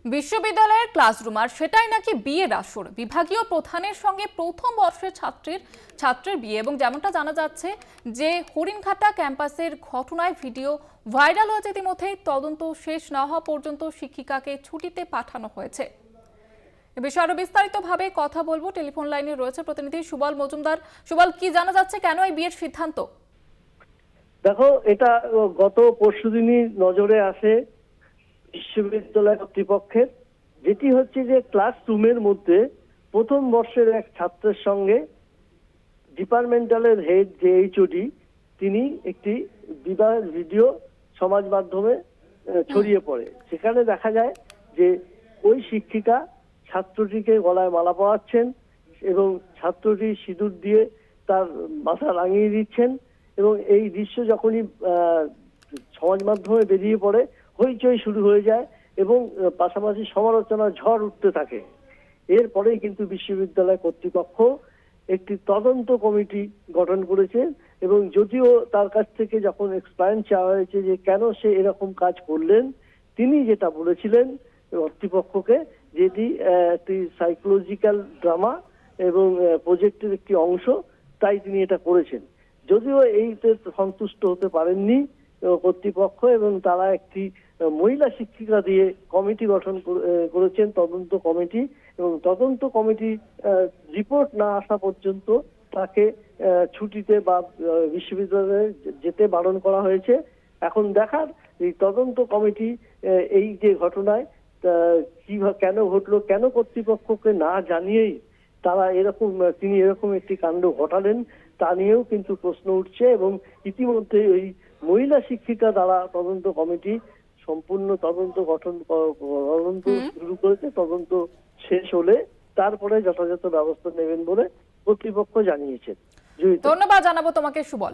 বিশ্ববিদ্যালয়ের ক্লাসরুম আর সেটাই নাকি বিয়ের আসর। বিভাগীয় প্রধানের সঙ্গে প্রথম বর্ষের ছাত্রের বিয়ে, এবং যেমনটা জানা যাচ্ছে যে হরিণঘাটা ক্যাম্পাসের ঘটনায় ভিডিও ভাইরাল হয়েছে ইতিমধ্যেই। তদন্ত শেষ না হওয়া পর্যন্ত শিক্ষিকাকে ছুটিতে পাঠানো হয়েছে। এ বিষয়ে আরো বিস্তারিতভাবে কথা বলবো। টেলিফোন লাইনে রয়েছে প্রতিনিধি সুবল মজুমদার। সুবল, কি জানা যাচ্ছে, কেন এই বিয়ের সিদ্ধান্ত? দেখো, এটা গত পরশুদিনই নজরে আসে বিশ্ববিদ্যালয় কর্তৃপক্ষের, যেটি হচ্ছে যে ক্লাসরুমের মধ্যে প্রথম বর্ষের এক ছাত্রের সঙ্গে ডিপার্টমেন্টালের হেড যে এইচওডি তিনি একটি বিবাহের ভিডিও সমাজ মাধ্যমে ছড়িয়ে পড়ে। সেখানে দেখা যায় যে ওই শিক্ষিকা ছাত্রটিকে গলায় মালা পরাচ্ছেন এবং ছাত্রটি সিঁদুর দিয়ে তার মাথা রাঙিয়ে দিচ্ছেন, এবং এই দৃশ্য যখনই সমাজ মাধ্যমে বেরিয়ে পড়ে হইচই শুরু হয়ে যায় এবং পাশাপাশি সমালোচনার ঝড় উঠতে থাকে। এরপরেই কিন্তু বিশ্ববিদ্যালয় কর্তৃপক্ষ একটি তদন্ত কমিটি গঠন করেছে, এবং যদিও তার কাছ থেকে যখন এক্সপ্লেইন চাওয়া হয়েছে যে কেন সে এরকম কাজ করলেন, তিনি যেটা বলেছিলেন কর্তৃপক্ষকে, যেটি একটি সাইকোলজিক্যাল ড্রামা এবং প্রজেক্টের একটি অংশ, তাই তিনি এটা করেছেন। যদিও এইতে সন্তুষ্ট হতে পারেননি কর্তৃপক্ষ, এবং তারা একটি মহিলা শিক্ষিকা দিয়ে কমিটি গঠন করেছেন, তদন্ত কমিটি, এবং তদন্ত কমিটি রিপোর্ট না আসা পর্যন্ত তাকে ছুটিতে বা বিশ্ববিদ্যালয়ে যেতে বারণ করা হয়েছে। এখন দেখার এই তদন্ত কমিটি এই যে ঘটনায় কি কেন ঘটলো, কেন কর্তৃপক্ষকে না জানিয়েই তিনি এরকম একটি কাণ্ড ঘটালেন, তা নিয়েও কিন্তু প্রশ্ন উঠছে। এবং ইতিমধ্যে ওই মহিলা শিক্ষিকা দ্বারা তদন্ত কমিটি সম্পূর্ণ তদন্ত শুরু করেছে। তদন্ত শেষ হলে তারপরে যথাযথ ব্যবস্থা নেবেন বলে কর্তৃপক্ষ জানিয়েছেন। ধন্যবাদ জানাবো তোমাকে সুবল।